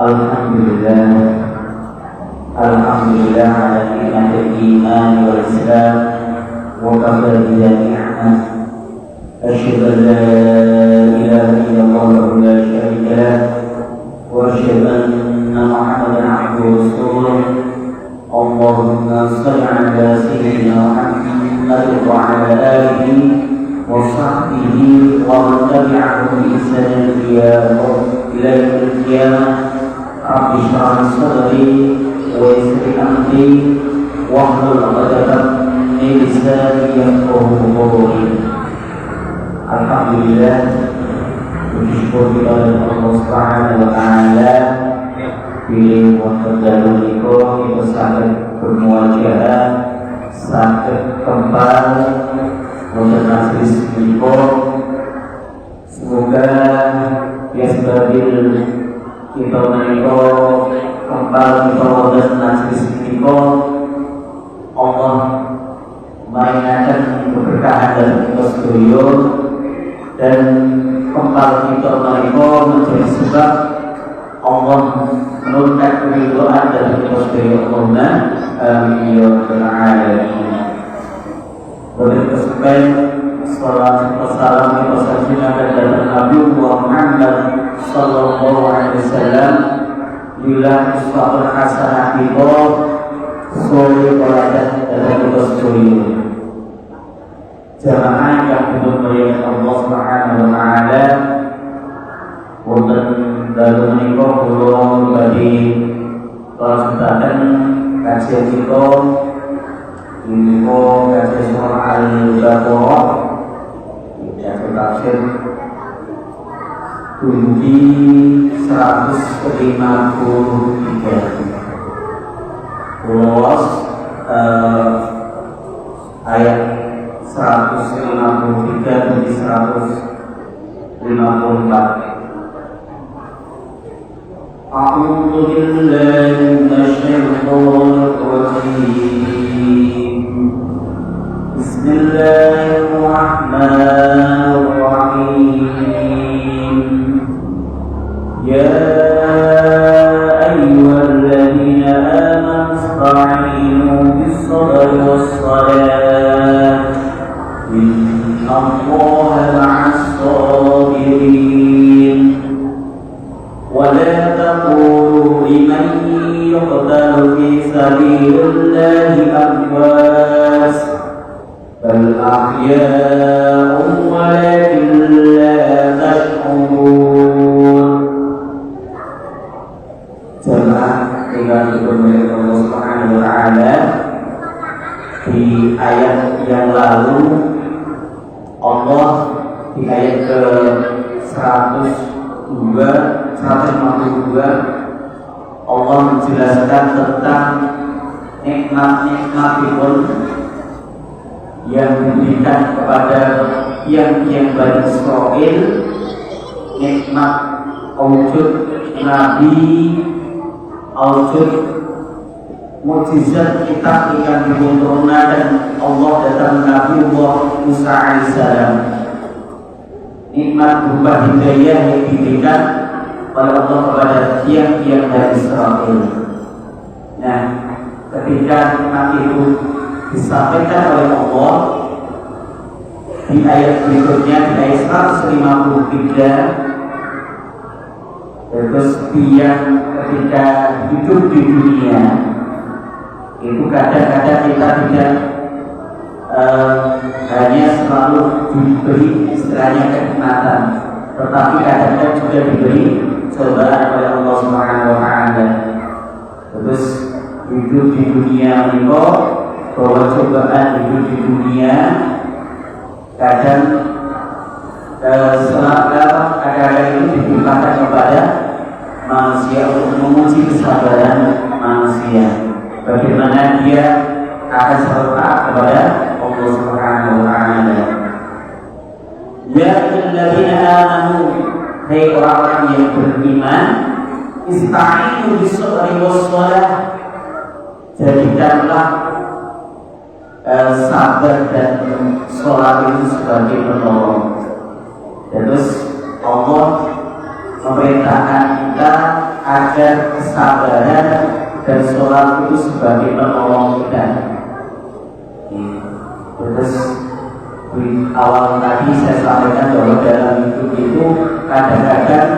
Alhamdulillah, Alhamdulillah ala nikmatil iman wal islam wa kafa bihi ni'mah. Asyhadu an la ilaha illallah wa la syarika lah wa asyhadu anna Muhammadan abduhu wa rasuluh. Allahumma shalli ala sayyidina Muhammad wa ala alihi wa sahbihi wa man tabi'ahum bi ihsan ila yaumil qiyamah. Rabbi shrah li sadri wa yassir li amri wahlul 'uqdatam min lisani yafqahu qawli. Alhamdulillah, bersyukur kepada Allah Subhanahu wa taala pilih wonten dalem menika kita saged bermuajahah, saged kembal wonten majelis menika. Semoga ya sebabil kita menika kembali kita wonten majelis menika, Allah maringaken keberkahan dari kita sedaya dan kembali kita menika menjadi sebab Allah menurunkan keridhaan dari kita sedaya. Allahumma amin ya rabbal alamin. Pada kesempatan salawat wa salam kita sajikan kepada Nabi Muhammad sallallahu alaihi wasallam, bila uswatun hasanah kita sore teladan dari kita sedaya. Jamaah yang dimuliakan Allah Subhanahu wa taala, wonten dalem menika kula badhe lanjutaken kajian kita menika kajian surah Al-Baqarah yang terakhir kunci 153 ulas ayat 153 dari 154. A'udzu billahi minasyaitonir rajim. Bismillahirrahmanirrahim. Ya ayyuhalladzina amanu ista'inu bis-sabri was-salah. Inna Allaha ma'as-sabirin. Wa la taqulu liman yuqtalu fi sabilillahi amwat bal ahya'un walakin la tash'urun. Jemaah yang dimuliakan Allah Subhanahu wa taala, di ayat yang lalu Allah di ayat ke 152 Allah menjelaskan tentang nikmat-nikmat yang diberikan kepada yang Bani Israil, nikmat wujud Nabi, wujud mukjizat kitab yang diturunkan Allah datang Nabi Musa alaihissalam, nikmat berupa hidayah yang diberikan oleh Allah kepada tiang-tiang Bani Israil. Nah, ketika nikmat itu disampaikan oleh Allah di ayat berikutnya, di ayat 153, terus tiang ketika hidup di dunia itu kadang-kadang kita tidak hanya selalu diberi istilahnya kenikmatan, tetapi kadang-kadang juga diberi cobaan oleh Allah Subhanahu wa taala. Terus hidup di dunia menika, bahwa cobaan hidup di dunia kadang kadang-kadang itu diberikan kepada manusia untuk menguji kesabaran manusia, bagaimana dia akan selalu taat kepada Allah Subhanahu wa taala. Ya ayyuhalladzina amanu, hai orang-orang yang beriman, ista'inu bis-sabri was-shalah, jadikanlah sabar dan sholat itu sebagai penolong. Terus Allah memerintahkan kita agar kesabaran dan sholat itu sebagai penolong kita. Terus di awal tadi saya sampaikan bahwa dalam hidup itu kadang-kadang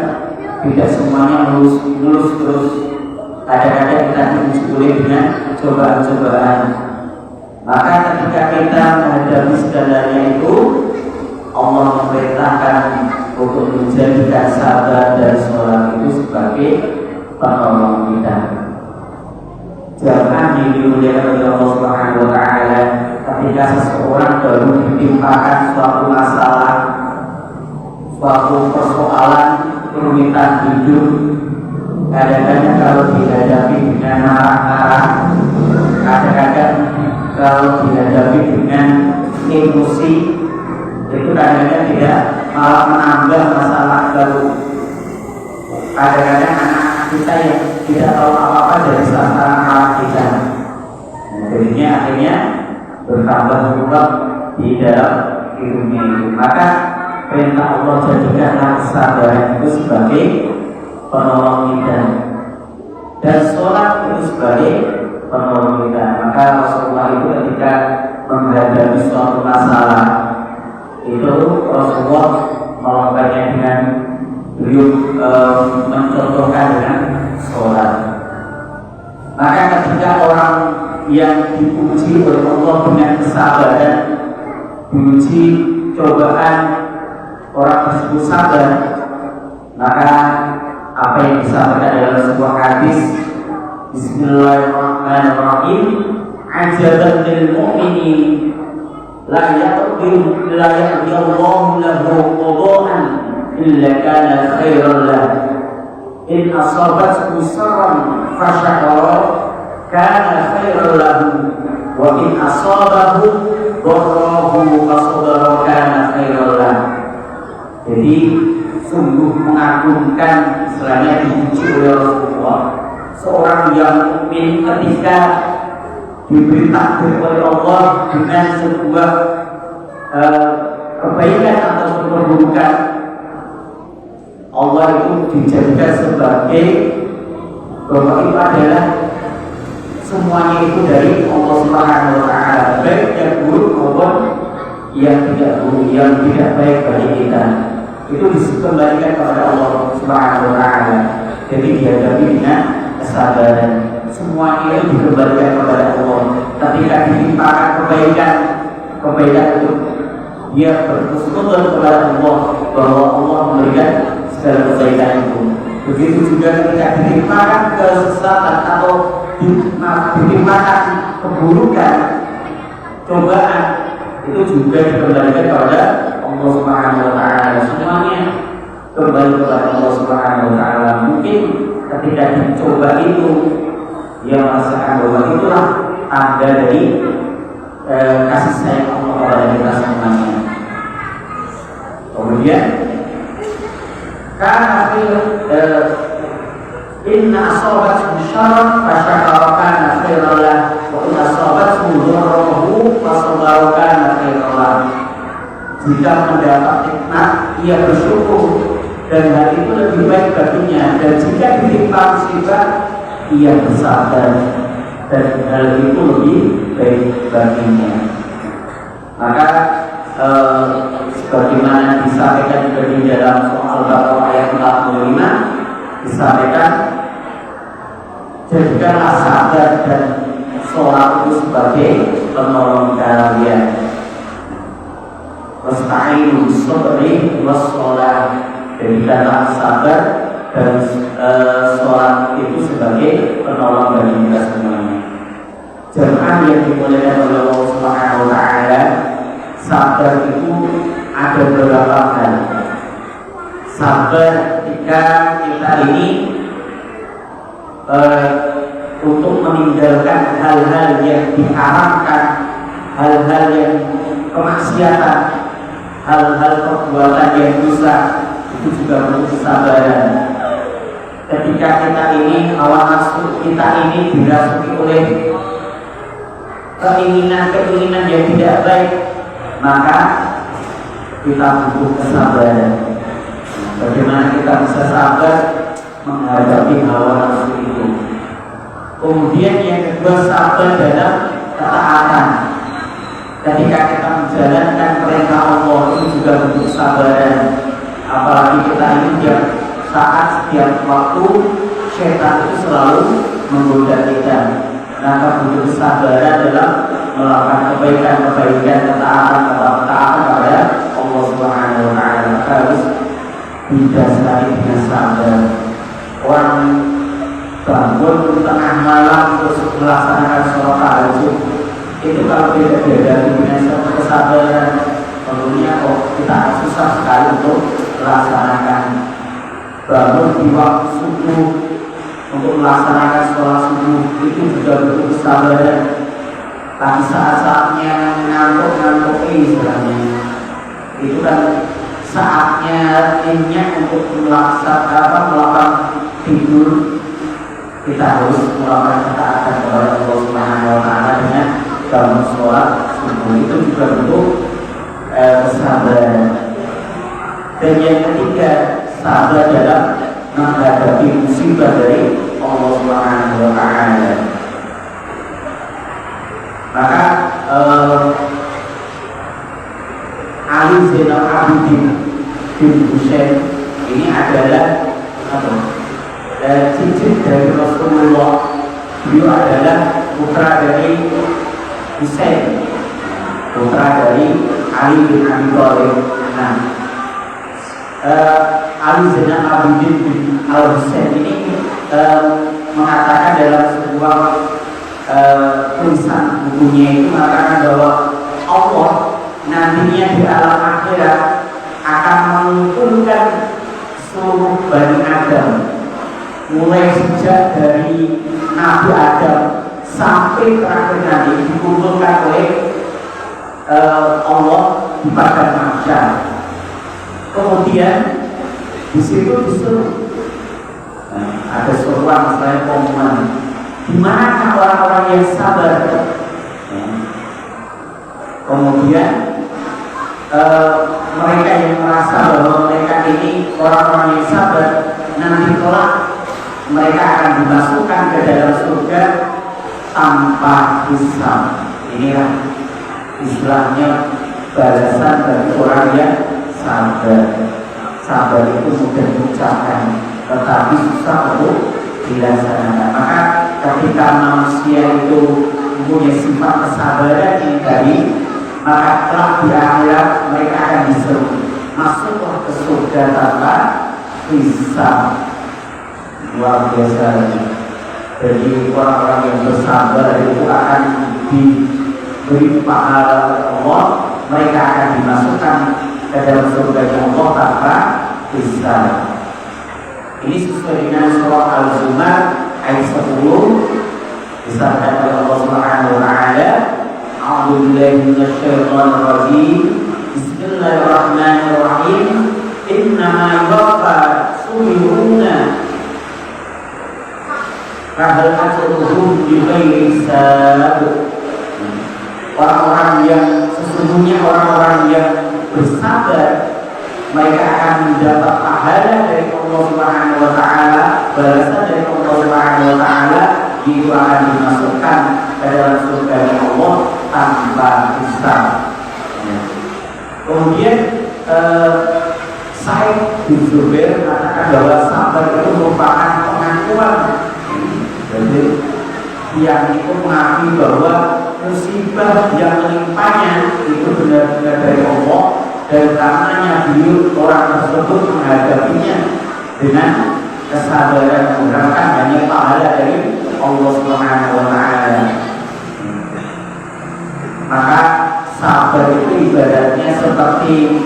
tidak semuanya mulus terus. Kadang-kadang kita diuji dengan cobaan-cobaan. Maka ketika kita menghadapi segalanya itu, Allah memerintahkan untuk menjadikan sabar dan sholat itu sebagai penolong kita. Jangan dimuliakan oleh Allah Subhanahu wa Ta'ala ketika seseorang baru ditimpakan suatu masalah, suatu persoalan, kerumitan hidup. Kadang-kadang kalau dihadapi dengan marah-marah, kadang-kadang kalau dihadapi dengan emosi, itu kadang-kadang tidak malah menambah masalah baru. Kadang-kadang anak kita yang tidak tahu apa-apa dari sasaran malah kita, jadinya akhirnya bertambah di dalam hidupnya itu. Maka perintah Allah jadikanlah kesabaran itu sebagai penolong kita dan sholat itu sebagai penolong kita. Maka Rasulullah itu ketika menghadapi suatu masalah itu Rasulullah melakukannya dengan beliau mencontohkan dengan sholat. Maka ketika orang yang diuji oleh Allah dengan kesabaran, diuji cobaan, orang tersebut sabar, maka apa yang disampaikan dalam sebuah hadis, Bismillahirrahmanirrahim, ajaban lil mu'mini la yaqdiru Allahu lahu qada'an illa kana khairan lahu in asabathu sarran fasyakara kana khairan lahu wa in asabahu dharrahu fasabara kana khairan lahu. Jadi sungguh mengagumkan istilahnya diuji oleh Rasulullah, seorang yang mukmin ketika diberi takdir oleh Allah dengan sebuah kebaikan atau keburukan, Allah itu dijadikan sebagai bahwa itu adalah semuanya itu dari Allah Subhanahu wa Ta'ala, baik yang buruk maupun yang tidak buruk, yang tidak baik bagi kita, itu dikembalikan kepada Allah Subhanahu wa Ta'ala. Jadi dihadapi dengan kesabaran, semuanya itu dikembalikan kepada Allah. Ketika ditimpakan kebaikan itu dia bersyukur kepada Allah bahwa Allah memberikan segala kebaikan itu. Begitu juga ketika ditimpakan kesesatan atau ditimpakan keburukan, cobaan, itu juga dikembalikan kepada Allah Subhanahu wa Ta'ala. Semuanya kembali kepada Allah Subhanahu wa Ta'ala. Mungkin ketika dicoba itu dia merasakan bahwa itulah tanda dari kasih sayang Allah kepada kita semuanya. Kemudian karena inna asabathu syarran fasyakara kana khairan lahu wa in asabathu dharran fasabara kana khairan lahu. Jika mendapat nikmat ia bersyukur dan hal itu lebih baik baginya, dan jika ditimpa musibah ia bersabar dan hal itu lebih baik baginya. Maka sebagaimana disampaikan juga di dalam soal Al-Baqarah ayat 45 disampaikan, jadikanlah sabar dan sholat itu sebagai penolong kalian. Wasta'inu bis-sabri was-shalah. Jadikanlah sabar dan sholat itu sebagai penolong bagi kita semuanya. Jemaah yang dimuliakan oleh Allah Subhanahu wa Ta'ala, sabar itu ada beberapa hal. Sabar ketika kita ini untuk meninggalkan hal-hal yang diharamkan, hal-hal yang kemaksiatan, hal-hal perbuatan yang dosa, itu juga perlu kesabaran. Ketika kita ini hawa nafsu kita ini dirasuki oleh keinginan-keinginan yang tidak baik, maka kita butuh kesabaran. Bagaimana kita bisa sabar menghadapi hawa nafsu itu. Kemudian yang kedua, sabar dalam ketaatan. Ketika kita menjalankan perintah Allah itu juga bentuk kesabaran. Apalagi kita ini tiap saat, setiap waktu setan itu selalu menggoda kita. Maka butuh kesabaran dalam melakukan kebaikan, ketaatan kepada Allah Subhanahu wa taala. Harus didasari dengan sabar. Orang bangun tengah malam untuk melaksanakan sholat tahajud itu kalau tidak diadari dengan kesabaran, tentunya kita susah sekali untuk melaksanakan. Bangun di waktu subuh untuk melaksanakan sholat subuh itu juga butuh kesabaran. Tapi saat-saatnya ngantuk istilahnya, itu kan saatnya untuk melakukan tidur. Kita harus melakukan ketaatan kepada Allah Subhanahu wa taala dengan bangun sholat subuh. Itu juga bentuk kesabaran. Dan yang ketiga, sabar dalam menghadapi musibah dari Allah Subhanahu wa taala. Maka Ali Zainal Abidin bin Husain ini adalah cincin dari Rasulullah. Beliau adalah putra dari Husain, putra dari Ali bin Abi Thalib. Nah, Ali Zainal Abidin bin Al Husain ini mengatakan dalam sebuah tulisan bukunya itu mengatakan bahwa Allah nantinya di alam akhirat akan mengumpulkan seluruh Bani Adam, mulai sejak dari Nabi Adam sampai terakhir nanti dikumpulkan oleh Allah di padang mahsyar. Kemudian di situ disuruh ada seorang misalnya pengumuman, di mana orang-orang yang sabar. Kemudian mereka yang merasa bahwa mereka ini orang-orang yang sabar, nanti kelak mereka akan dimasukkan ke dalam surga tanpa hisab. Inilah istilahnya balasan bagi orang yang sabar. Sabar itu mudah diucapkan, tetapi susah untuk dilaksanakan. Maka ketika manusia itu mempunyai sifat kesabaran yang tadi, maka telah di akhirat mereka akan disuruh masuklah ke surga tanpa hisab. Luar biasa. Jadi orang-orang yang bersabar itu akan diberi pahala Allah. Mereka akan dimasukkan ke dalam surga Allah tanpa hisab. Ini sesuai dengan surah Al-Zumar ayat 10, disabdakan oleh Allah Subhanahu wa taala, A'udzu billahi minasyaitonir rajim. Bismillahirrahmanirrahim. Innama yuwaffa subiruna Rahal ajruhum bighairi hisab. Orang-orang yang sesungguhnya orang-orang yang bersabar, mereka akan mendapat pahala dari Allah Subhanahu wa taala, balasan dari Allah Subhanahu wa taala, itu akan dimasukkan ke dalam surga Allah tanpa hisab. Kemudian Sa'id bin Jubair mengatakan bahwa sabar itu merupakan pengakuan. Jadi yang itu mengakui bahwa musibah yang menimpanya itu benar-benar dari Allah, dan karenanya beliau orang tersebut menghadapinya dengan kesabaran, mengharapkan banyak pahala dari Allah Subhanahu wa taala. Maka sabar itu ibaratnya seperti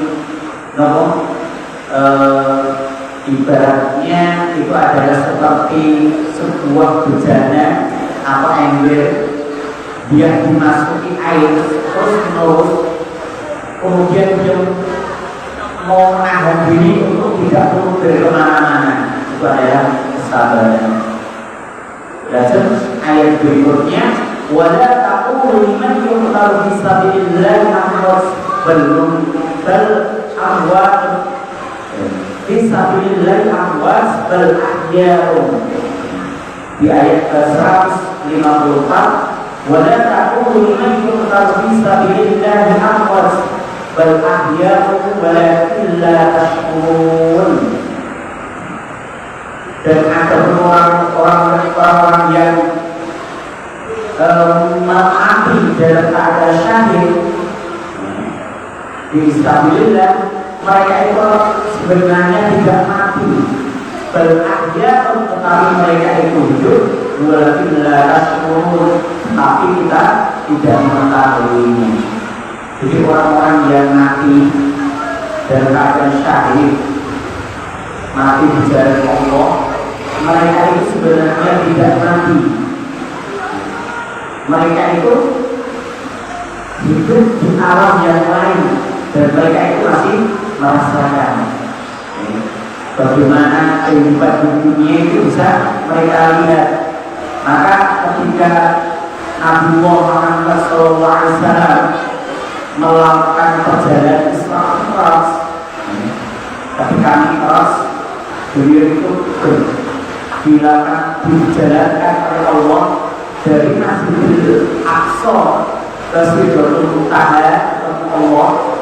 ibaratnya itu adalah seperti sebuah bejana atau ember, dia dimasuki air terus menerus, kemudian dia mau menahan diri untuk tidak turun dari kemana-mana. Itu adalah kesabaran. Dan ayat berikutnya, wala taqulu liman yuqtalu fi sabilillah amwat bal amwat fi sabilillah amwat amwas bal ahya'un. Di ayat ke-154, wa la taqulu liman yuqtalu fi sabilillahi amwas bal ahya'un walakin la tashkurun. Dan ada orang-orang yang mati dalam keadaan syahid di sabilillah, mereka itu sebenarnya tidak mati, berahya, tetapi mereka itu hidup, walaupun tapi kita tidak mengetahuinya. Jadi orang-orang yang mati dalam keadaan syahid, mati di jalan Allah, mereka itu sebenarnya tidak mati. Mereka itu hidup di alam yang lain, dan mereka itu masih merasakan bagaimana kehidupan di dunia itu bisa mereka lihat. Maka ketika Nabi Muhammad SAW melakukan perjalanan Isra Mi'raj, ketika Mi'raj, beliau itu dijalankan oleh Allah dari Masjidil Aqsa ke Sidratul Muntaha Allah.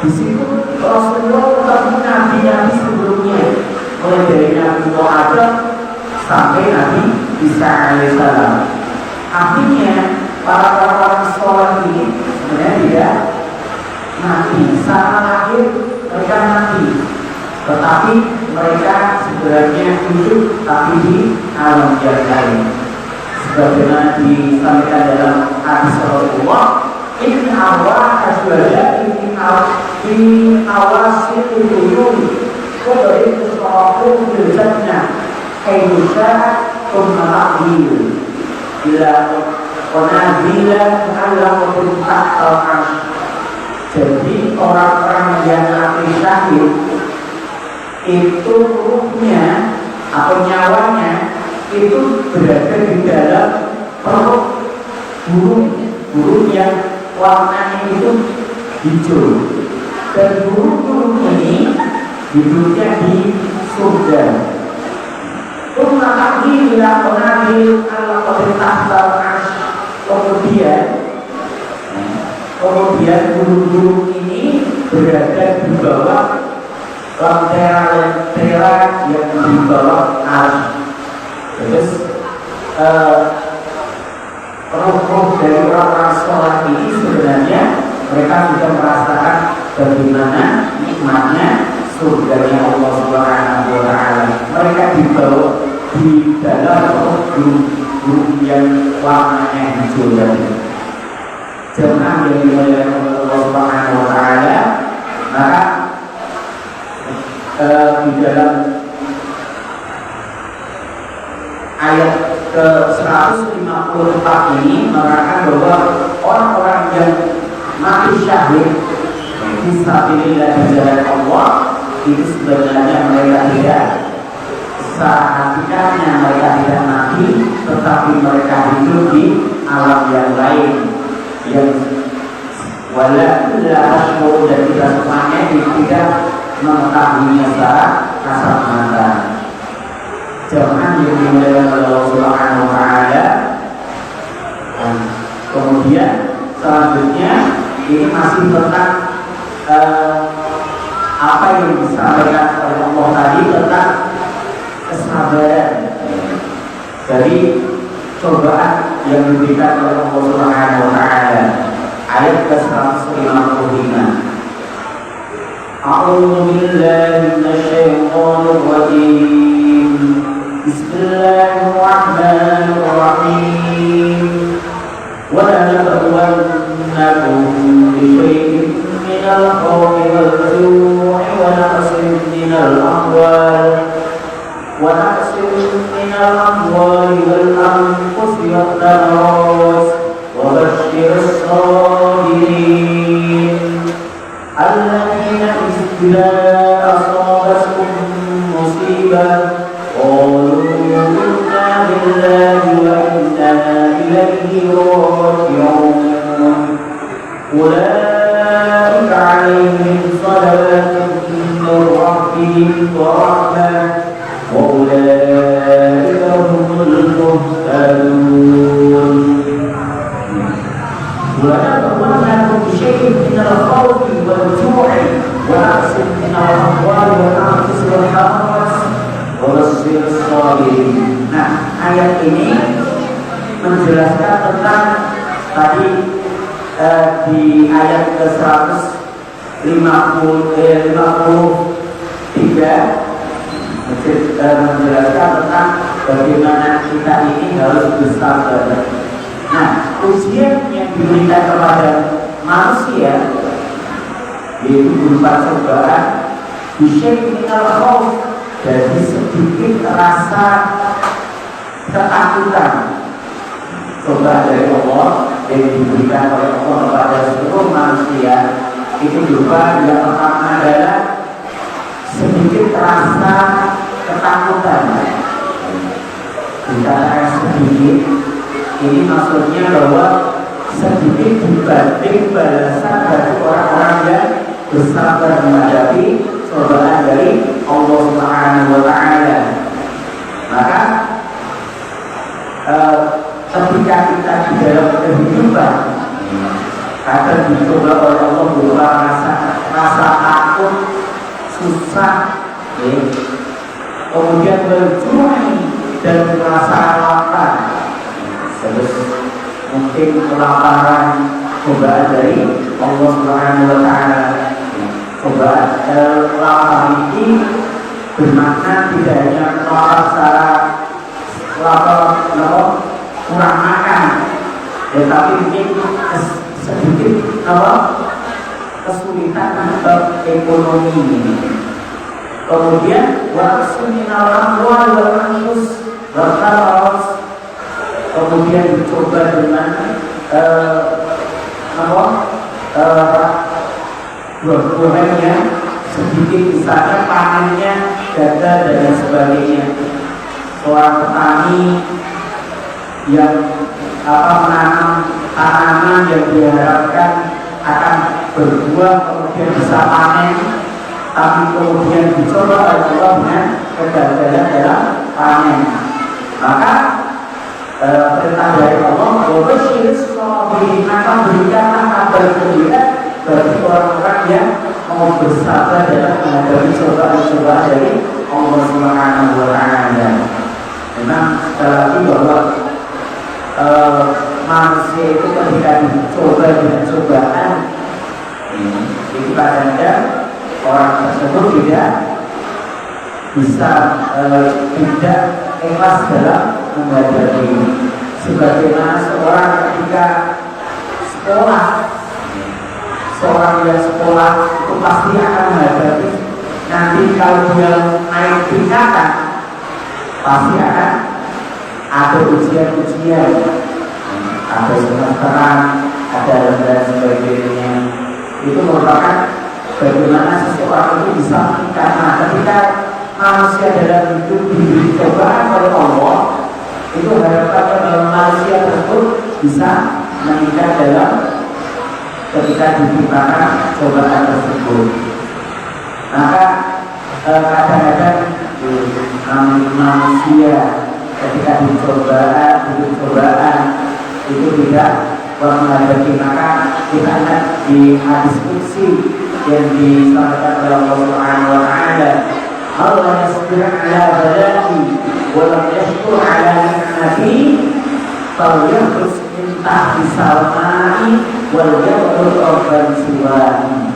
Di situ Rasulullah ketemu nabi-nabi sebelumnya, mulai dari Nabi Adam sampai Nabi Isa alaihissalam. Artinya para orang soleh ini sebenarnya tidak mati. Secara lahir mereka mati, tetapi mereka sebenarnya hidup tapi di alam yang lain. Sebagaimana disampaikan dalam hadis Rasulullah, ini awal aswada ini awal situyun keberi sesuatu berjadinya kainusha kumalabil bila wanabila Allah bertak al-ash. Jadi orang-orang yang mati syahid itu ruhnya atau nyawanya itu berada di dalam perut burung yang warnanya itu hijau, dan burung ini hidupnya di surga. Kemudian burung-burung ini berada di bawah lentera yang di bawah arsy. Terus roh-roh dari orang-orang sholat ini sebenarnya mereka sudah merasakan bagaimana nikmatnya surganya Allah Subhanahu wa Ta'ala. Mereka dibawa di dalam burung yang warnanya hijau tadi. Jemaah yang dimuliakan oleh Allah Subhanahu wa Ta'ala, maka di dalam ayat ke-154 ini mengatakan bahwa orang-orang yang mati syahid fisabilillah di jalan Allah itu sebenarnya mereka tidak hakikatnya mereka tidak mati, tetapi mereka hidup di alam yang lain yang walaupun ashkur, dan kita semuanya tidak mengetahuinya secara kasat mata. Jangan dimuliakan oleh Allah Subhanahu wa Ta'ala. Kemudian selanjutnya ini masih tentang apa yang disampaikan oleh Allah tadi tentang kesabaran dari cobaan yang diberikan oleh Allah Subhanahu wa Ta'ala. Ayat ke-155. A'udzu billahi minasyaitonir rajim. Bismillahirrahmanirrahim. Wa lanabluwannakum bisyai'in minal khawfi wal ju'i wa naqsin minal amwali wal anfusi wat thamarat wa basyirus sabirin alladzina idza asabatuhum musibah qalu inna lillahi wa inna ilaihi raji'un ulaika 'alaihim salawatun min rabbihim wa rahmah yubashshir shabirin. Nah, ayat ini menjelaskan tentang tadi di ayat ke-153 menjelaskan tentang bagaimana kita ini harus bersabar. Nah, ujian yang diberikan kepada manusia yaitu berupa cobaan, bisyai minal khauf, dari sedikit rasa ketakutan. Cobaan dari Allah yang diberikan oleh Allah kepada seluruh manusia itu berupa yang pertama adalah sedikit rasa ketakutan. Dikatakan sedikit, ini maksudnya bahwa sedikit dibanding balasan dari orang-orang yang bersabar menghadapi cobaan dari Allah Subhanahu wa Ta'ala. Maka ketika kita di dalam kehidupan kadang dicoba oleh Allah berupa rasa takut, susah, kemudian berjuang dan merasa lapar, terus mungkin kelaparan, cobaan dari Allah Subhanahu wa Ta'ala. Cobaan lapar ini bermakna tidak hanya lapar secara kurang makan, tetapi mungkin sedikit kesulitan untuk ekonomi ini. Kemudian waqsuminal amwal wal anfus wal thamarat, kemudian dicoba dengan buah-buahannya sedikit, misalnya panennya gagal dan lain sebagainya. Seorang petani yang menanam tanaman yang diharapkan akan berbuah kemudian bisa panen, tapi kemudian dicoba oleh Allah dengan kegagalan dalam panen. Maka perintah dari Allah, wabashshir shabirin, maka berikanlah kabar gembira bagi orang-orang yang mau bersabar dalam menghadapi cobaan-cobaan dari Allah Subhanahu wa Ta'ala. Memang sekali lagi bahwa manusia itu ketika dicoba dengan cobaan itu kadang-kadang orang tersebut tidak bisa tidak ikhlas dalam menghadapi. Sebagaimana seorang ketika sekolah, seorang yang sekolah itu pasti akan menghadapi, nanti kalau dia naik tingkatan pasti akan ada ujian-ujian, ada semesteran, ada dan sebagainya. Itu merupakan bagaimana seseorang itu bisa meningkat. Nah, ketika manusia dalam hidup diberi cobaan oleh Allah, itu harapannya bahwa manusia tersebut bisa meningkat dalam ketika diberikan cobaan tersebut. Maka kadang-kadang manusia ketika diberi cobaan itu tidak menghadapi. Maka kita lihat di hadis qudsi yang disampaikan oleh Allah Subhanahu wa Ta'ala, Allah yasbir ala balai wa lam yashkur ala ni'mati falyakhrus min tahti salmai wal yaqul rabban siwani.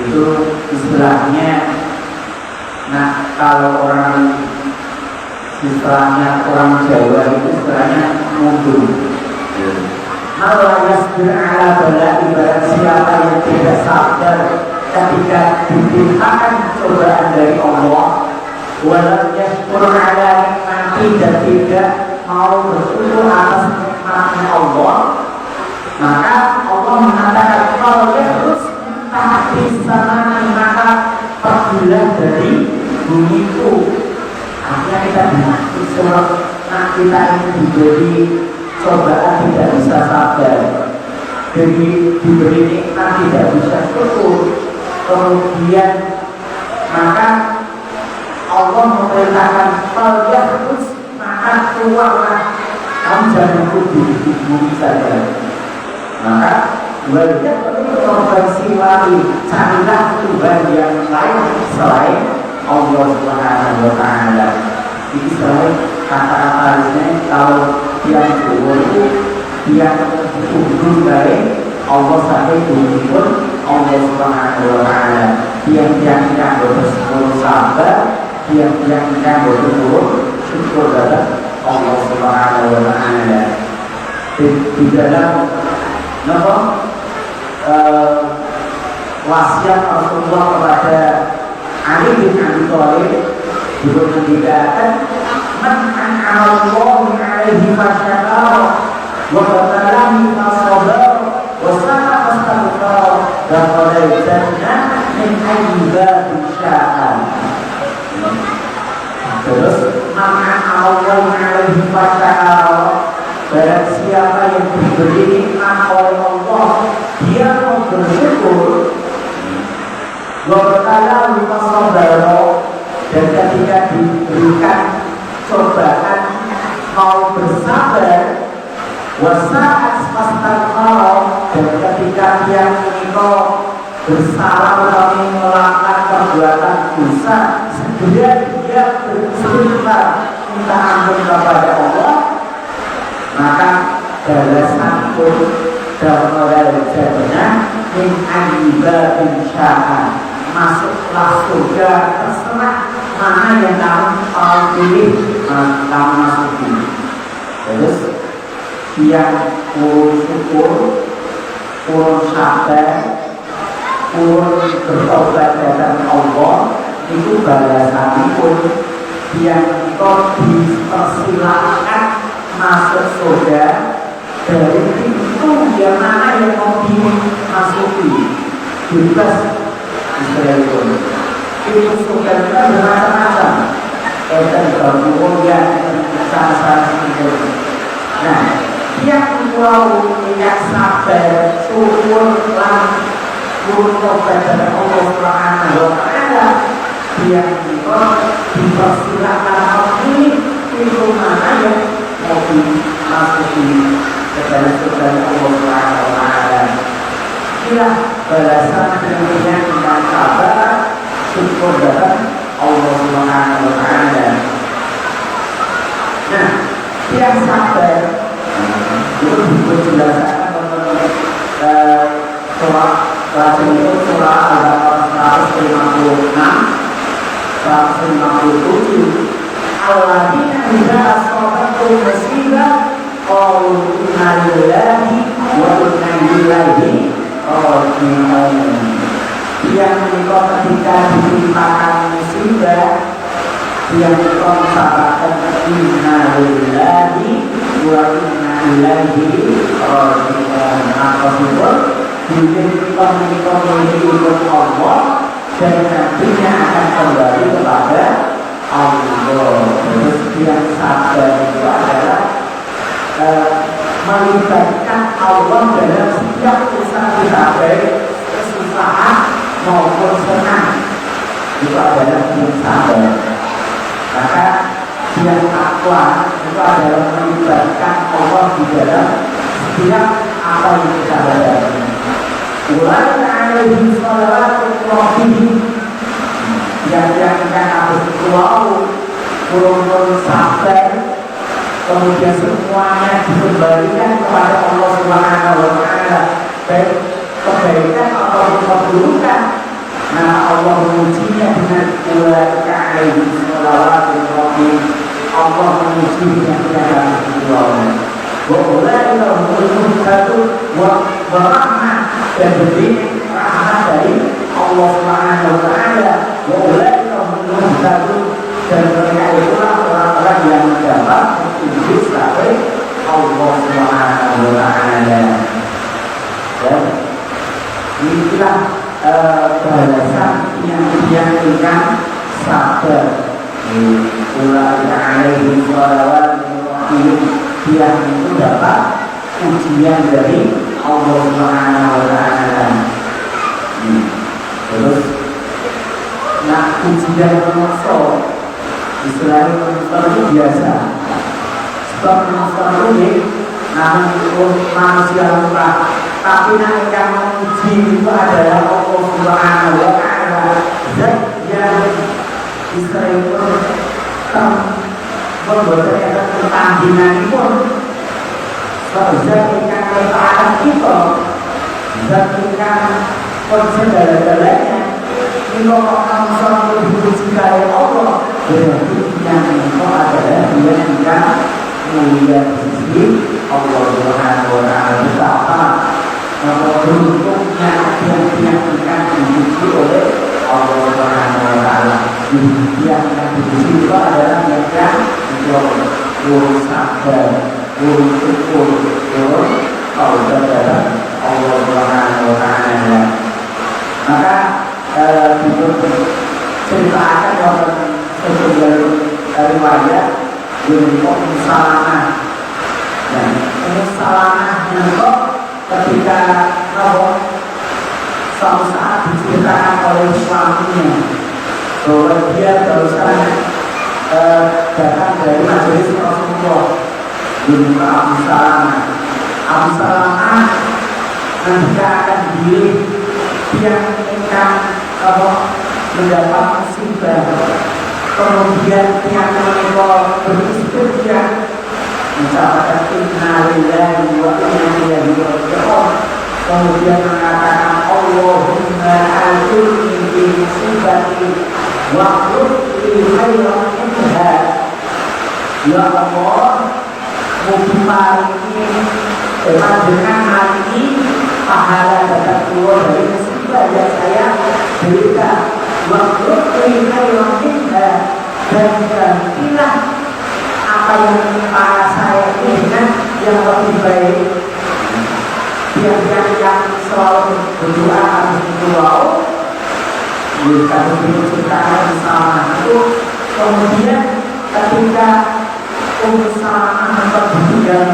Itu istilahnya. Nah, kalau orang istilahnya orang Jawa itu istilahnya mundur. Allah yasbir ala balai, barang siapa yang tidak sabar ketika ditimpakan cobaan dari Allah, walam yashkur ala nikmati, dan tidak mau bersyukur atas nikmatnya Allah, maka Allah mengatakan kalau harus tahti sana, maka pergilah dari bumiku. Artinya kita disuruh, kita ini diberi cobaan tidak bisa sabar, jadi diberi nikmat tidak bisa syukur. Kemudian maka Allah memerintahkan terus, maka keluarlah, kamu jangan ikut di bumi saja. Maka wajib berkonversi lagi, carilah Tuhan yang lain selain Allah Subhanahu wa Ta'ala. Ini selain kata-katanya kalau yang dua itu yang ujung dari Allah sampai ujung pun Allah Subhanahu wa Ta'ala. Yang bersepuluh sabar, yang bersepuluh syukur kepada Allah Subhanahu wa Ta'ala. Di dalam wasiat Rasulullah kepada Ali bin Abi Thalib juga mengatakan man an'amallahu alaihi fasyakara wa batalani fasabar wa sa'a fastaghfar dan qadaitana min ayyibatin sya'an. Terus man an'amallahu alaihi fasyakara, barang siapa yang diberi nikmat oleh Allah dia mau bersyukur, wa batalani fasabar, dan ketika diberikan cobaan mau bersabar, wasaat fastaghfar, dan ketika dia bersalah kami melakukan perbuatan dosa, segera dia beristighfar minta ampun kepada Allah, maka balasan pun dalam jadinya min ayyibatin sya'an, masuklah surga terserah mana yang kamu pilih, kamu masuki. Terus yang urus syukur, urus sabar, urus bertobat kepada Allah, itu balasan pun yang kau dipersilakan masuk surga dari pintu yang mana yang mau dimasuki, bebas. Itu surga kita bermacam-macam. Dan kemudian sama-sama itu. Nah, yang mau yang sabar, syukur, bertobat kepada Allah Subhanahu wa Ta'ala, yang dipersilakan memilih pintu mana yang mau dimasuki ke dalam surga Allah Subhanahu wa Ta'ala. Inilah balasan demikian dengan sabar, syukur kepada Allah Subhanahu wa Ta'ala. Nah, yang sabar itu dijelaskan surah itu surah Al-Baqarah 156, 157. Alladzina idza asabatuhum musibah qalu inna lillahi wa inna ilaihi raji'un. Yang menikah ketika ditimpakan musibah, yang mengatakan inna lillahi wa inna ilaihi raji'un. Apa sebut? Menikah memiliki Allah dan nantinya akan kembali kepada Allah. Terus yang sabar itu adalah melibatkan Allah dalam setiap usaha kita, baik kesusahan maupun senang, itu adalah yang sabar. Maka yang takwa itu adalah melibatkan Allah di dalam setiap apa yang kita hadapi. Ulai alaihi salawatu rabbihim, yang harus keluar turun sabar, kemudian semuanya dikembalikan kepada Allah Subhanahu wa Ta'ala, baik kebaikan atau keburukan. Nah, Allah mengujinya dengan ulai alaihi salawatu rabbihim, Allah mengujinya dengan keluarnya. Ulai lahumul satu warahmah, dan beri rahmat dari Allah Subhanahu wa Ta'ala. Ulai lahumul satu, dan mereka itulah orang-orang yang mendapat petunjuk dari Allah Subhanahu wa Ta'ala. Ya, inilah balasan yang dijanjikan sabar. Ulai alaihi salawatu yang itu dapat ujian dari Allah Subhanahu wa Ta'ala. Terus nah, ujian manusia istilahnya manusia itu biasa, sebab manusia itu namun itu manusia lumrah, tapi yang menguji itu adalah Allah Subhanahu wa Ta'ala, zat yang istilahnya membuat tandingan pun zat ingkang ketaanan kita, zat ingkang segala-galanya ini kok langsung dipuji kaya Allah, berarti yang itu adalah dia ingkang mulia di sisi Allah Subhanahu wa Ta'ala. Betapa beruntungnya yang ingkang dipuji oleh Allah Subhanahu wa Ta'ala. Yang dipuji itu adalah yang urus sabar, urus syukur, urus taubat kepada Allah Subhanahu wa Ta'ala. Maka ceritakan orang sejumlah riwayat dari Salamah. Salamahnya kok ketika suatu saat diceritakan oleh suaminya bahwa dia barusan datang dari majelis Rasulullah di muka Abu Salamah. Abu Salamah nanti akan dipilih yang ingkang mendapat musibah, kemudian yang menikah beristighfar mencapai inna lillahi wa inna ilaihi raji'un, kemudian mengatakan Allahumma ajurni fi musibati wa khudni khairan minha. Ya Allah, mugi paringi dengan hari ini pahala dapat keluar dari musibah yang saya berikan. Waktu khairan minha, dan gantilah apa yang menimpa saya ini dengan yang lebih baik. Yang selalu berdoa harus berdoa. Kalau diceritakan bersama itu, kemudian ketika Salamah meninggal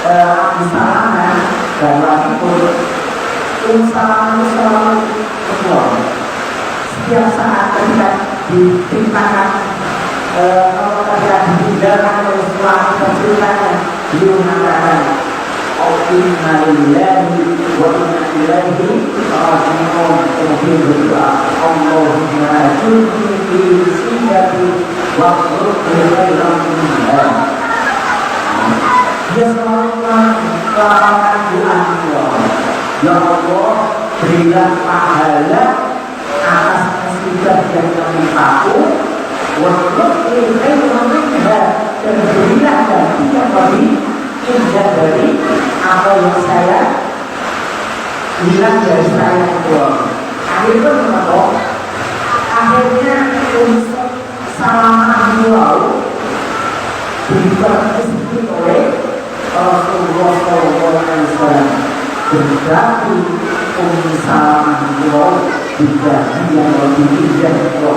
Abu Salamah dan waktu itu Salamah itu selalu berdoa. Setiap saat ketika diceritakan kalau ketika ditinggalkan oleh suami penceritanya, dia mengatakan inna lillahi wa inna ilaihi raji'un. Kemudian berdoa Allahumma ajurni fi musibati wa khudni khairan minha. Dia selalu melakukan doa Allah, ya Allah, berilah pahala atas musibah yang menimpaku, wa khudni khairan minha, dan berilah ganti yang lebih indah dari apa yang saya hilang dari saya itu. Akhirnya menurut akhirnya untuk Salamah Mulau diperkesihkan oleh Rasulullah SAW. Berarti Salamah Mulau dibagi yang lebih indah itu,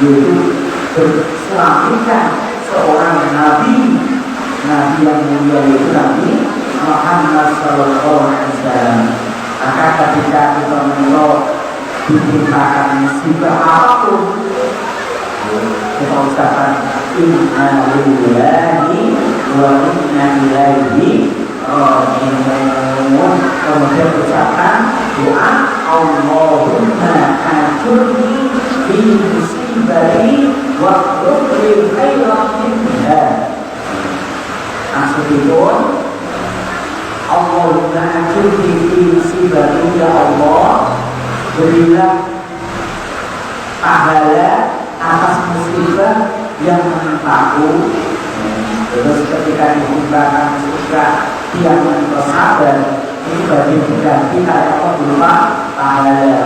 yaitu bersuamikan seorang Nabi yang mulia itu Nabi Muhammad Sallallahu Alaihi Wasallam. Maka ketika kita menolak ditimpakan musibah apapun, kita ucapkan inna lillahi wa inna ilaihi raji'un. Kemudian ucapkan doa Allahumma ajurni fi musibati wa khudni khairan minha. Maksudipun Allahumma ajurni fi musibati, ya Allah, berilah pahala atas musibah yang menimpaku. Terus ketika ditimpakan musibah dia bersabar, ini bagi berganti kayak Allah berupa pahala.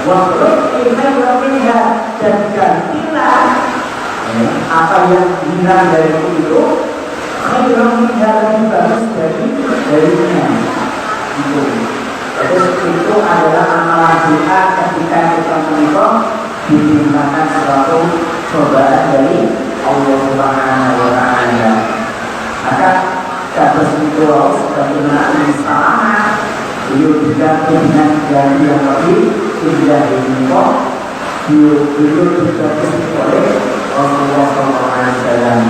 Waktu khairan minha, dan gantilah apa yang hilang dari itu khairan minha, lebih bagus darinya. Terus itu adalah amalan doa ketika kita menikah ditimpakan suatu cobaan dari Allah Subhanahu wa Ta'ala. Maka kata itu sebagaimana Salamah, beliau diganti dengan ganti yang lebih indah ini kok. Beliau diganti oleh Rasulullah SAW.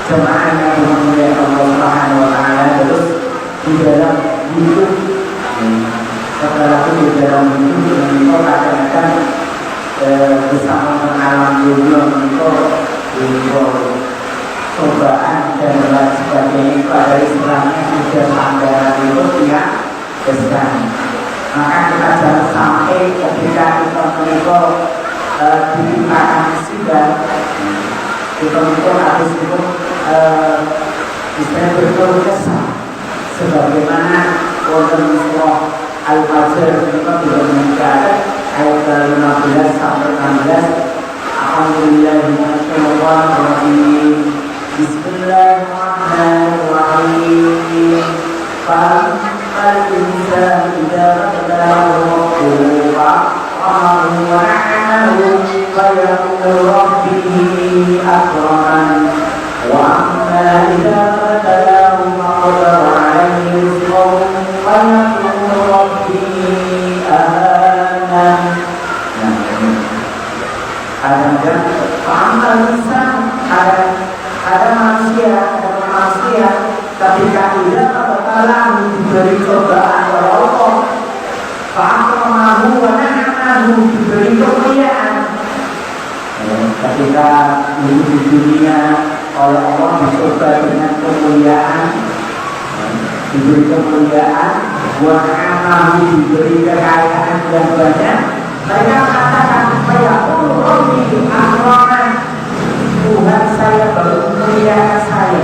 Jemaah yang dimuliakan Allah Subhanahu wa Ta'ala, terus di dalam hidup setelah itu di dalam hidup menikah kadang-kadang itu harus itu istilahnya berkeluh kesah sebagaimana wonten surah Al-Fajr itu juga mencatat ayat 15 sampai 16. Alhamdulillahirrahmanirrahim. Bismillahirrahmanirrahim. Fa'al insan idza qadahu fa'amahu wa na'amahu fayaqulu rabbi akraman wa amma idza qadahu faqadara alayhi rizqahu fayaqulu rabbi ahanan. Kadang-kadang amal insan ada manusia ketika ia kebetulan diberi cobaan oleh Allah, fa'amahu wa na'amahu diberi kemuliaan. Ketika hidup di dunia oleh Allah dicoba dengan kemuliaan, diberi kemuliaan, wa na'amahu diberi kekayaan yang banyak. Mereka mengatakan, fayaqulu rabbi akraman, Tuhan saya baru memuliakan saya.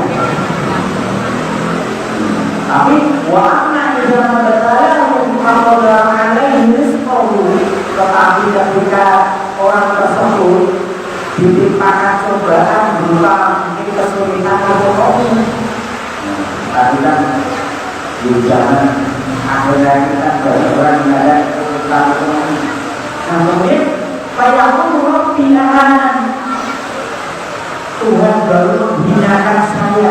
Tapi wa amma idza mabtalahu faqadara alaihi rizqahu, tetapi ketika orang tersebut ditimpakan cobaan berupa mungkin kesulitan ekonomi, tadi kan di zaman akhirnya kita orang yang ada kesulitan ekonomi. Nah kemudian fayaqulu rabbi ahanan, Tuhan baru menghinakan saya.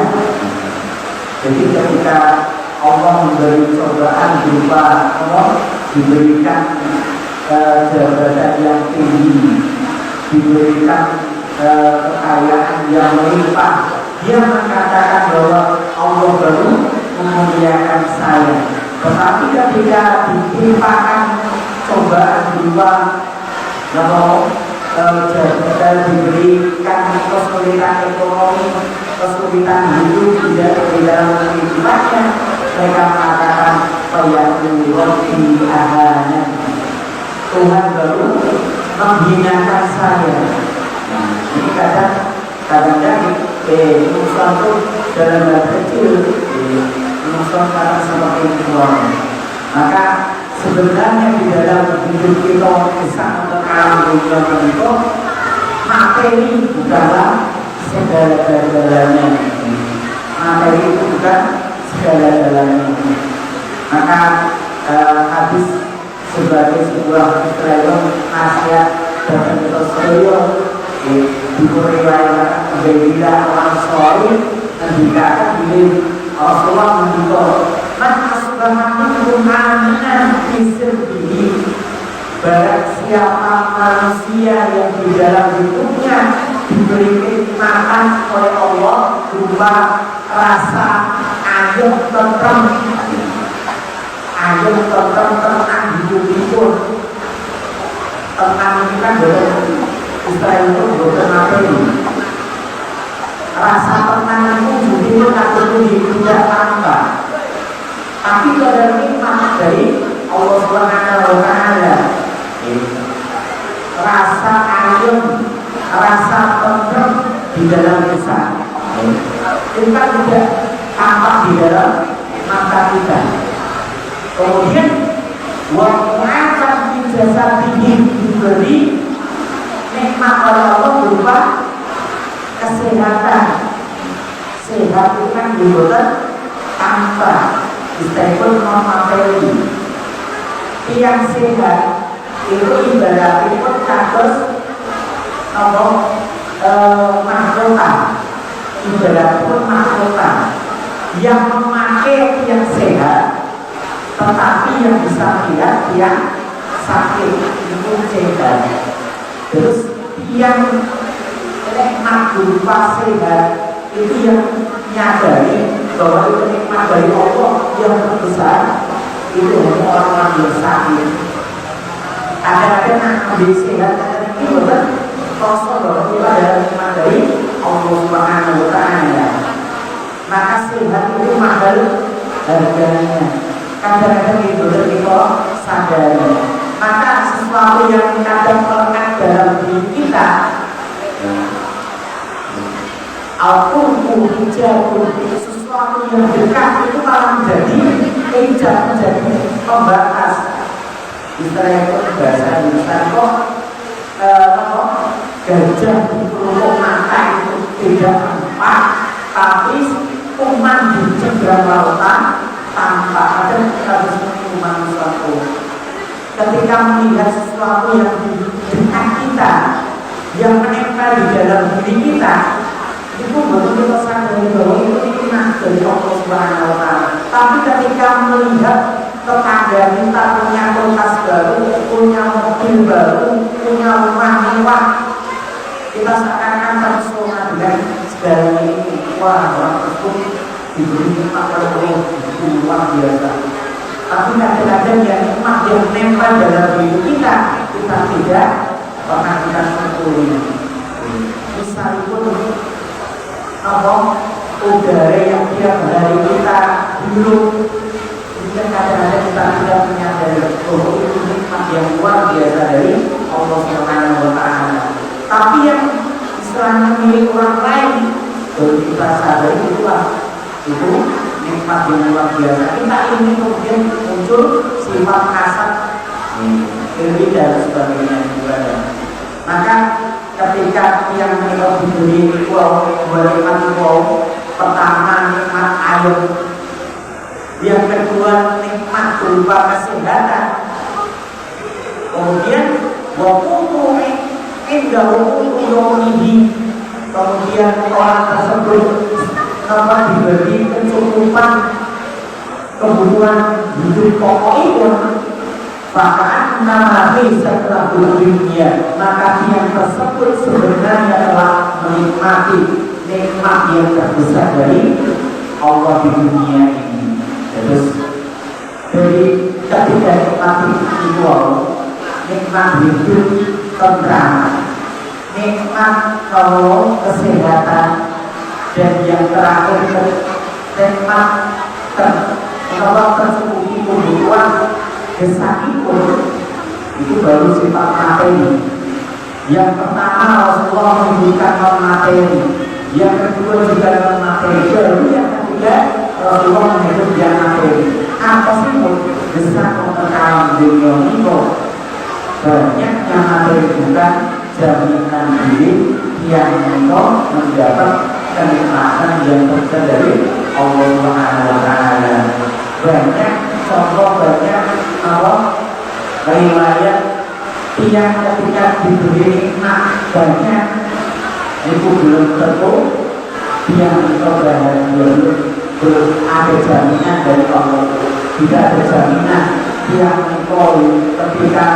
Jadi ketika Allah memberi cobaan berupa Allah diberikan jabatan yang tinggi, diberikan kekayaan yang melimpah, dia mengatakan bahwa Allah baru memuliakan saya. Tetapi ketika ditimpakan cobaan berupa jabatan, diberikan kesulitan ekonomi, kesulitan hidup di dalam kehidupannya, mereka mengatakan fayaqulu rabbi ahanan, Tuhan baru menghinakan saya. Ini kadang-kadang manusia itu dalam hal kecil manusia kadang seperti itu. Maka sebenarnya di dalam hidup kita bisa mengalami itu materi bukanlah segala-galanya. Materi itu bukan segala-galanya. Maka hadis sebagai sebuah istilah nasihat dan Rasulullah diriwayatkan bila orang soleh mendikatkan diri Rasulullah mendikatkan man asbahakum aminan fisirbihi, barang siapa manusia yang di dalam hidupnya diberi kenikmatan oleh Allah berupa rasa ayam tenang hidup itu. Tenang ini kan istilah itu bukan materi. Rasa tenang itu juga tidak tambah, tapi ada nikmat dari Allah Subhanahu wa Ta'ala. Rasa ayam, rasa tenang di dalam desa kita tidak tampak di dalam mata kita. Kemudian wa'acan bijasa diberi nikmat oleh Allah berupa kesehatan. Sehat itu kan dibuat tanpa istilah non materi. Yang sehat itu ibaratnya pun kados mahkota, ibaratnya pun mahkota yang memakai yang sehat, tetapi yang bisa lihat yang sakit itu sehat. Terus yang nikmat berupa sehat itu yang nyadari bahwa itu nikmat dari Allah yang terbesar, itu hanya orang-orang yang sakit. Ada di sehat itu betul kosong bahwa kita adalah nikmat dari Allah Subhanahu wa Ta'ala. Maka sehat itu mahal harganya. Kadang-kadang itu kita sadari. Maka sesuatu yang kadang melekat dalam diri kita Al-Qurbu hijabun, sesuatu yang dekat itu malah menjadi hijab, menjadi pembatas. Istilah itu bahasa Indonesia kok gajah di pelupuk mata itu tidak empat, tapi kuman di seberang lautan tanpa ada harus kuman suatu. Ketika melihat sesuatu yang di dekat kita, yang menempel di dalam diri kita, itu betul kita sadari bahwa itu nikmat dari Allah Subhanahu wa Ta'ala. Tapi ketika melihat tetangga kita punya kulkas baru, punya mobil baru, punya rumah mewah, kita seakan-akan terpesona dengan segala ini. Wah, orang tersebut diberi nikmat Allah itu luar biasa. Tapi kadang-kadang yang nikmat yang nempel dalam diri kita tidak pernah kita syukuri. Misalipun udara yang tiap hari kita hirup, mungkin kadang-kadang kita tidak menyadari bahwa itu nikmat yang luar biasa dari Allah Subhanahu wa Ta'ala. Tapi yang istilahnya milik orang lain, baru kita sadari itulah itu nikmat yang luar biasa. Kita ini kemudian muncul sifat kasar, iri dan sebagainya juga. Maka ketika yang kita diberi nikmat pertama nikmat air, yang kedua nikmat berupa kesehatan, kemudian wakutu indah ini, kemudian orang tersebut diberi kecukupan kebutuhan hidup pokok itu, bahkan nama setelah dunia, maka yang tersebut sebenarnya telah menikmati nikmat yang terbesar dari Allah di dunia ini. Terus dari ketika nikmati itu, nikmat hidup tentram, nikmat kalau kesehatan, dan yang terakhir nikmat tercukupi kebutuhan desakipun, itu baru sifat materi. Yang pertama Rasulullah menyebutkan non materi, yang kedua juga non materi, baru yang ketiga Rasulullah menyebut yang materi. Apa sih desak memperkaya dunia ini? Banyak yang materi bukan jaminan diri yang mendapat kenikmatan yang tersebut dari Allah Subhanahu wa Ta'ala. Banyak contoh, banyak riwayat yang ketika diberi nikmat banyak itu belum tentu yang belum ada jaminan dari Allah. Tidak ada jaminan yang ketika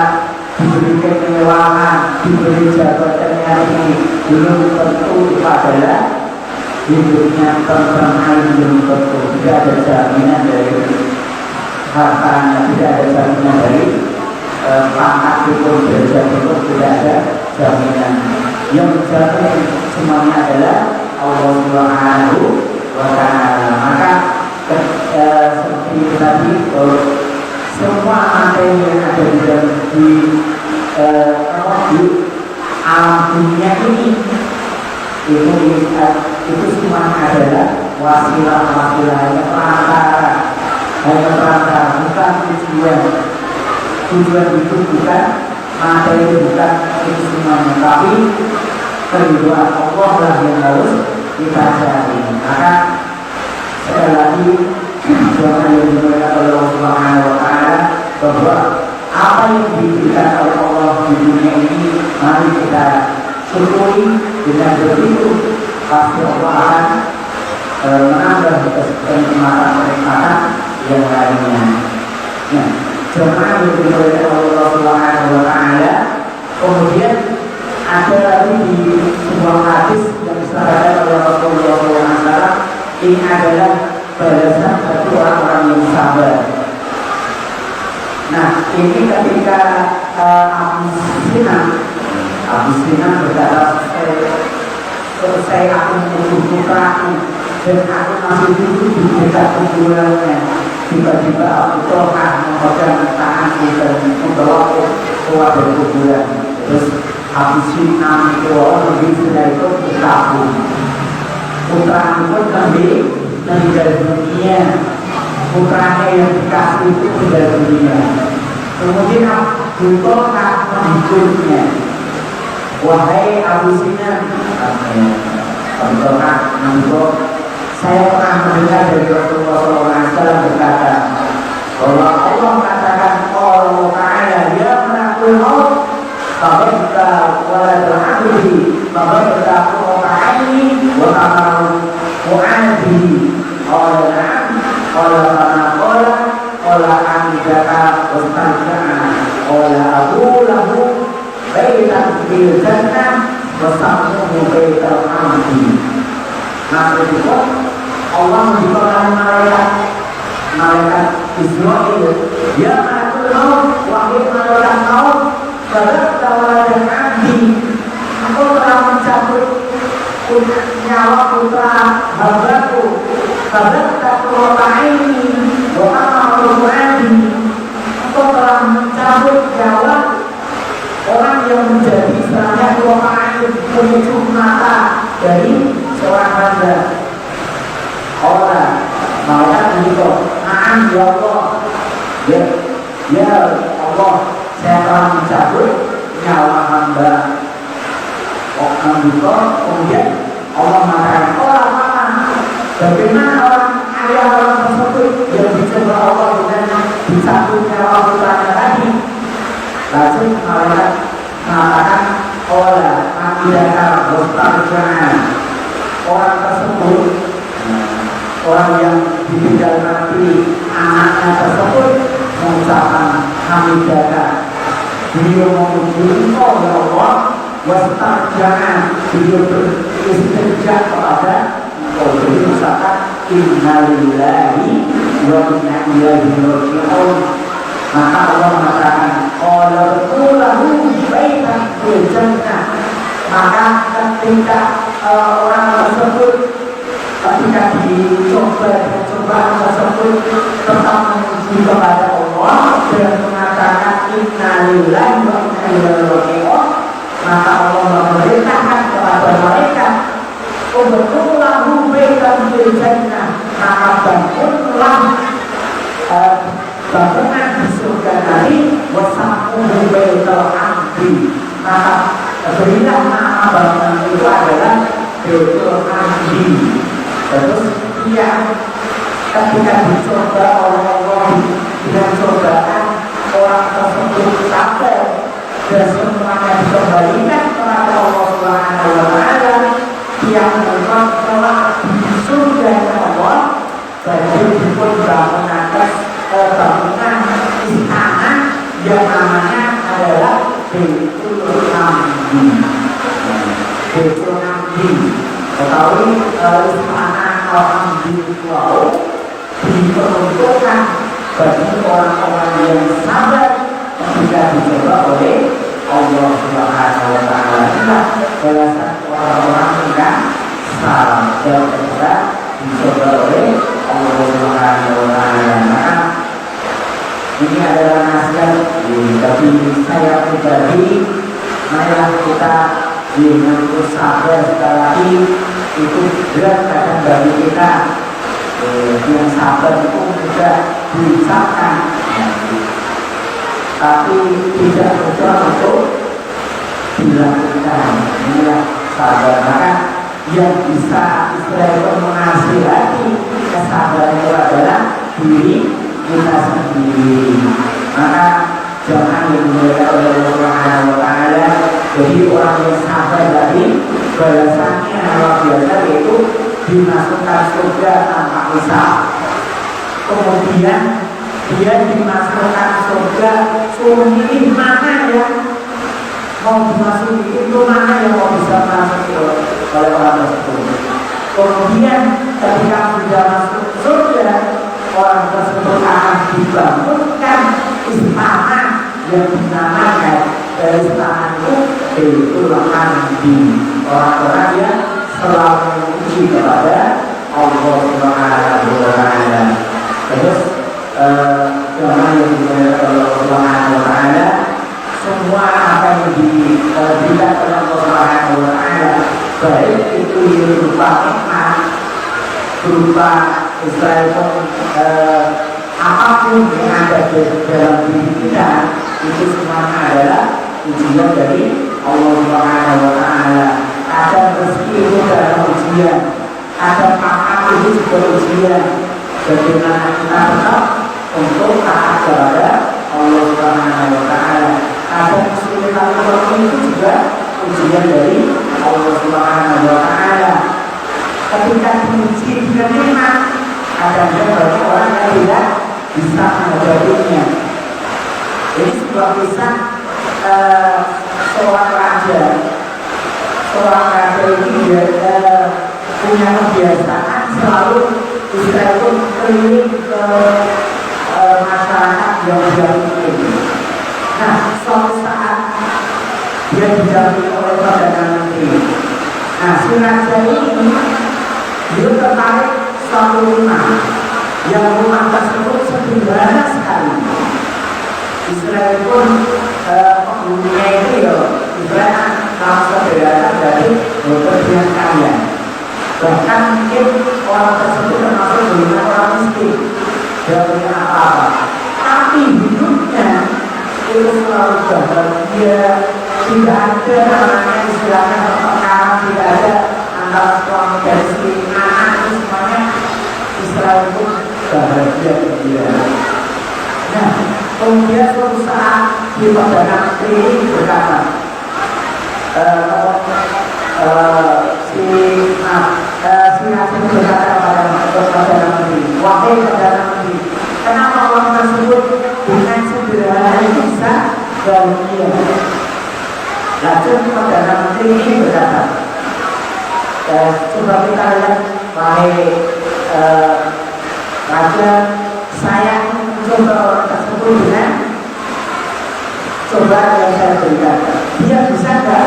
diberi kemewahan, diberi jabatan yang ini belum tentu itu adalah hidupnya tenang, belum tentu. Tidak ada jaminan dari hartanya, tidak ada jaminan dari pangkat itu, derajat itu, tidak ada jaminan. Yang menjamin semuanya adalah Allah Subhanahu wa Ta'ala. Maka seperti itu tadi, semua materi yang ada di alam dunia ini itu semua adalah wasilah-wasilah yang perantara, bukan tujuan itu bukan materi, bukan itu semuanya, tapi keridhaan Allah lah yang harus kita cari. Maka sekali lagi jangan yang dimuliakan oleh Allah Subhanahu wa Ta'ala, bahwa apa yang diberikan oleh Allah di dunia ini mari kita syukuri. Dengan begitu pasti Allah akan menambah kenikmatan yang lainnya. Nah, jemaah yang dimuliakan oleh Allah Subhanahu wa Ta'ala, kemudian ada lagi di sebuah hadis yang disampaikan oleh Rasulullah SAW, ini adalah balasan bagi orang-orang yang sabar. Nah, ini ketika Abu Sinan berkata, selesai aku membunuh putraku dan aku masih duduk di dekat kuburannya, tiba-tiba Abu Talha memegang tanganku dan membawa keluar dari kuburan. Terus Abu Sinan itu orang lebih sudah itu berkabung. putra pun meninggal dunia, putranya yang dikasih itu meninggal dunia. Kemudian Abu Talha menghidupnya, wahai Abu Sinan, Abu Talha menghidupnya, saya pernah mendengar dari Rasulullah SAW berkata bahwa Allah mengatakan Allah Ta'ala ya menakul maut fabadka waladul abdi fabadka qura'ani wa tamaru mu'adihi qala na'am qala qala amidaka wastarja'a qala abu lahu baitan fil jannah wasamuhu baital hamdi. Nah itu Allah menciptakan malaikat Israel, ya malaikat maut, wahai malaikat maut, pada tawaran abdi, aku telah mencabut nyawa putra hambaku, pada tawaran ini, wahai abdi, aku telah mencabut nyawa orang yang menjadi istilahnya Quran penutup mata dari seorang hamba. Allah malaikat begitu, na'am ya Allah, ya Allah, saya telah mencabut nyawa hamba. Kemudian Allah mengatakan, bagaimana orang tersebut yang dicoba Allah dengan dicabut nyawa putranya tadi? Lalu malaikat mengatakan, amidaka wastarja'a. Orang tersebut, orang yang ditinggal mati anaknya tersebut mengucapkan hamidaka, beliau memuji engkau ya Allah, wastarja'a, beliau beristirja kepada engkau. Jadi mengucapkan innalillahi wa inna ilaihi raji'un. Maka Allah mengatakan qala lahu baitan fil jannah. Maka ketika orang tersebut ketika dicoba tersebut tetap memuji kepada Allah dan mengatakan innalillahi wa inna ilaihi raji'un, maka Allah memerintahkan kepada mereka untuk lahu baitan fil jannah, maka bangunlah bangunan di surga nanti, wasamuhu baital hamdi, maka berilah nama bangunan itu adalah Baitul Hamdi. Terus dia ketika dicoba oleh Allah dengan cobaan, orang tersebut sabar dan semuanya dikembalikan kepada Allah Subhanahu wa Ta'ala, yang telah di surga Allah. Jadi pun bangunan istana yang namanya adalah Baitul Hamdi. Baitul Hamdi, ketahui istana Al-Hamdi itu diperuntukkan bagi orang-orang yang sabar ketika dicoba oleh Allah Subhanahu wa Ta'ala. Inilah balasan orang-orang yang sabar ketika dicoba oleh Allah Subhanahu wa Ta'ala. Ini adalah nasihat bagi saya pribadi. Marilah kita dengan sabar sekali lagi, itu berat kadang bagi kita. Yang sabar itu mudah diucapkan, tapi tidak mudah untuk dilakukan. Inilah sabar. Maka yang bisa istilahnya menasihati kesabaran itu adalah diri kita sendiri. Maka jangan dimuliakan oleh Allah Subhanahu wa Ta'ala. Jadi orang yang sabar tadi balasannya luar biasa, yaitu dimasukkan surga tanpa hisab. Kemudian dia dimasukkan surga, suruh milih mana ya mau dimasuki, itu mana yang mau bisa masuk oleh orang tersebut. Kemudian ketika sudah masuk surga, orang tersebut akan dibangunkan istana yang dinamakan dari istana itu Baitul Hamdi. Orang-orang yang selalu memuji kepada Allah Subhanahu wa Ta'ala. Terus jemaah yang dimuliakan Allah Subhanahu wa Ta'ala, semua apa yang diberikan oleh Allah Subhanahu wa Ta'ala, baik itu berupa nikmat berupa Israel apapun yang ada di dalam diri kita itu semuanya adalah ujian dari Allah Subhanahu wa Ta'ala. Ada rezeki itu adalah ujian, ada makan itu juga ujian. Bagaimana kita tetap untuk taat kepada Allah Subhanahu wa Ta'ala. Ada kesulitan ekonomi itu juga ujian dari Allah Subhanahu wa Ta'ala. Ketika diuji dengan nikmat, ada banyak orang yang tidak bisa menghadapinya. Ini sebuah kisah seorang raja. Seorang raja ini dia punya kebiasaan selalu Israel itu keliling ke masyarakat yang dia ikuti. Nah, suatu saat dia didampingi oleh Perdana Menteri. Nah, si raja ini dia tertarik suatu rumah yang rumah tersebut sederhana sekali. Israel pun penghuninya itu ya Israel kalau sederhana dari berlebihan kaya. Bahkan mungkin orang tersebut termasuk golongan orang miskin, tidak punya apa-apa. Tapi hidupnya itu selalu bahagia, tidak ada namanya istilahnya pertengkaran, tidak ada antara suami dan istri, anak itu semuanya Israel itu bahagia dia. Nah, kemudian suatu saat di Perdana Menteri ini berkata, si Nasir berkata kepada Perdana Menteri, wahai Perdana Menteri, kenapa orang tersebut dengan sederhana itu bisa bahagia? Lalu Perdana Menteri ini berkata, coba kita lihat, wahai Raja, saya mencoba orang tersebut dengan coba yang saya berikan. Dia bisa nggak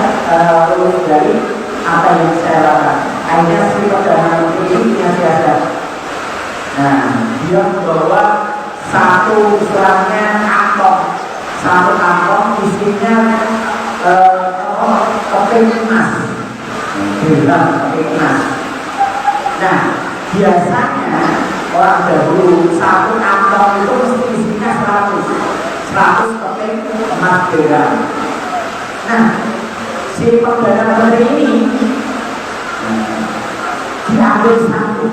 lulus dari apa yang saya lakukan? Akhirnya si Perdana Menteri ini siasat. Nah, dia membawa satu istilahnya kantong, satu kantong isinya keping emas, bilang keping emas. Nah, biasanya orang dahulu satu kantong itu mesti isinya 100 keping emas dirham. Nah, si Perdana Menteri ini diambil satu,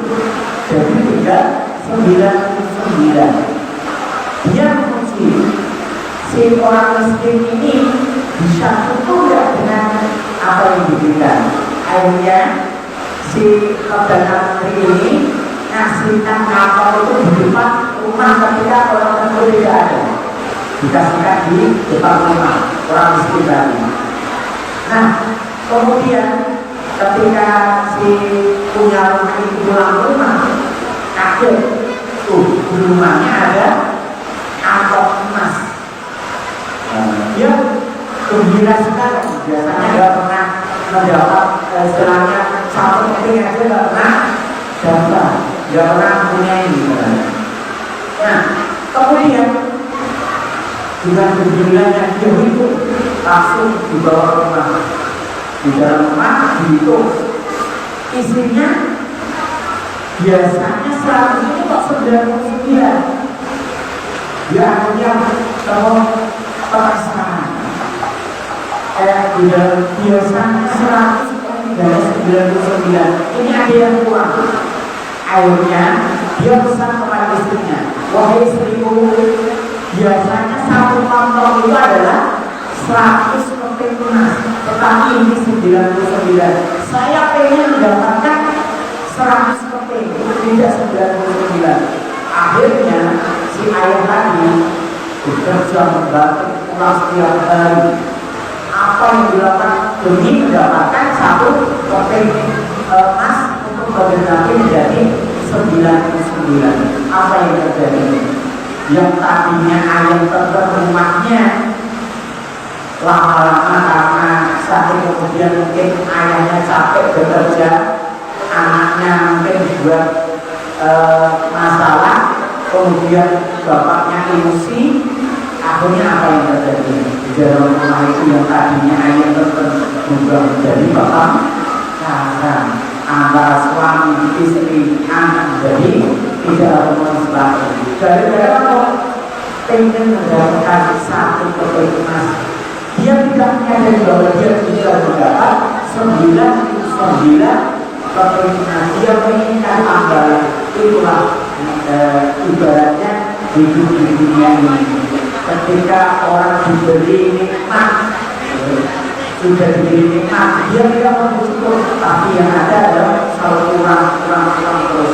jadi tinggal 99. Dia menguji si orang miskin ini bisa cukup ya dengan apa yang diberikan. Akhirnya si Perdana Menteri ini ngasihkan kapal itu di depan rumah ketika orang tersebut tidak ada, dikasihkan di depan rumah orang miskin tadi. Nah, kemudian ketika si punya rumah itu pulang rumah, kaget, di rumahnya ada amplop emas. Dia gembira sekali. Biasanya nggak pernah mendapat istilahnya satu keping aja nggak pernah dapat, nggak pernah punya ini. Nah, kemudian dengan gembiranya dia itu langsung dibawa ke rumah. Di dalam rumah dihitung isinya biasanya 100 ini kok 99. Dia akhirnya kalau penasaran di dalam biasanya 100 dari 99 ini ada yang kurang. Akhirnya dia pesan kepada istrinya, wahai istriku, biasanya satu kantong itu adalah 100 keping emas, tetapi ini 99. Saya pengen mendapatkan 100 keping, tidak 99. Akhirnya si ayah tadi bekerja membantu pulang setiap hari. Apa yang dilakukan demi mendapatkan satu keping emas untuk bagi menjadi 99. Apa yang terjadi? Yang tadinya ayam tetap rumahnya lama-lama karena saking kemudian mungkin ayahnya capek bekerja, anaknya mungkin buat masalah, kemudian bapaknya emosi, akhirnya apa yang terjadi? Di dalam rumah itu yang tadinya ayam tetap berubah menjadi bapak karena antara suami, istri, anak, jadi tidak harus lagi. Gara-gara apa? Pengen mendapatkan satu kebenaran. Dia tidak menyadari bahwa dia bisa mendapat 99 kebenaran. Dia menginginkan tambahan. Itulah ibaratnya hidup di dunia ini. Ketika orang diberi nikmat, sudah diberi nikmat, dia tidak mau bersyukur, tapi yang ada adalah selalu kurang terus.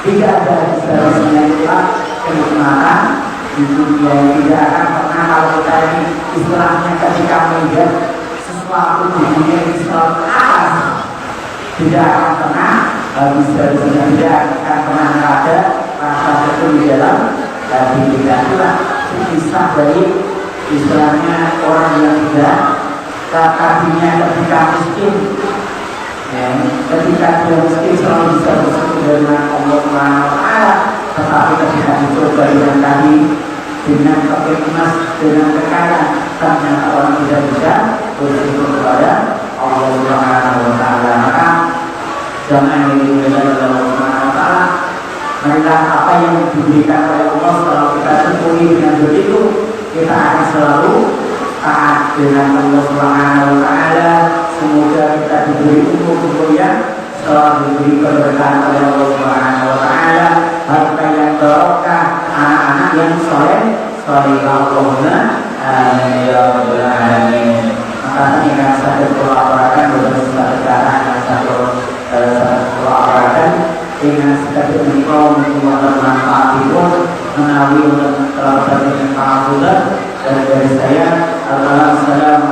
Tidak ada istilahnya itulah kenikmatan di dunia yang tidak akan pernah. Kalau kita ini istilahnya ketika melihat sesuatu di dunia ini selalu atas, tidak akan pernah bisa tidak akan pernah ada rasa syukur di dalam hati kita. Itulah kisah dari istilahnya orang yang tidak tadinya ketika miskin, ketika dia miskin selalu bisa bersyukur dengan Allah Subhanahu wa Ta'ala, tetapi ketika dicoba dengan tadi dengan kebenaran, dengan kekayaan, ternyata orang tidak bisa bersyukur kepada Allah Subhanahu wa Ta'ala. Maka jangan dilupakan Allah Subhanahu wa Ta'ala. Marilah apa yang diberikan oleh Allah selalu kita syukuri. Dengan begitu kita akan selalu taat dengan Allah Subhanahu wa Ta'ala. Semoga kita diberi umur yang selalu diberi keberkahan oleh Allah Subhanahu wa Ta'ala, harta yang barokah, anak-anak yang soleh. Allahumma amin ya rabbal alamin. Maka ini akan saya kolaborasikan beberapa negara yang saya kolaborasikan dengan sekadar mikro untuk bermanfaat itu menawi untuk terhadap para budak. Dan dari saya adalah salam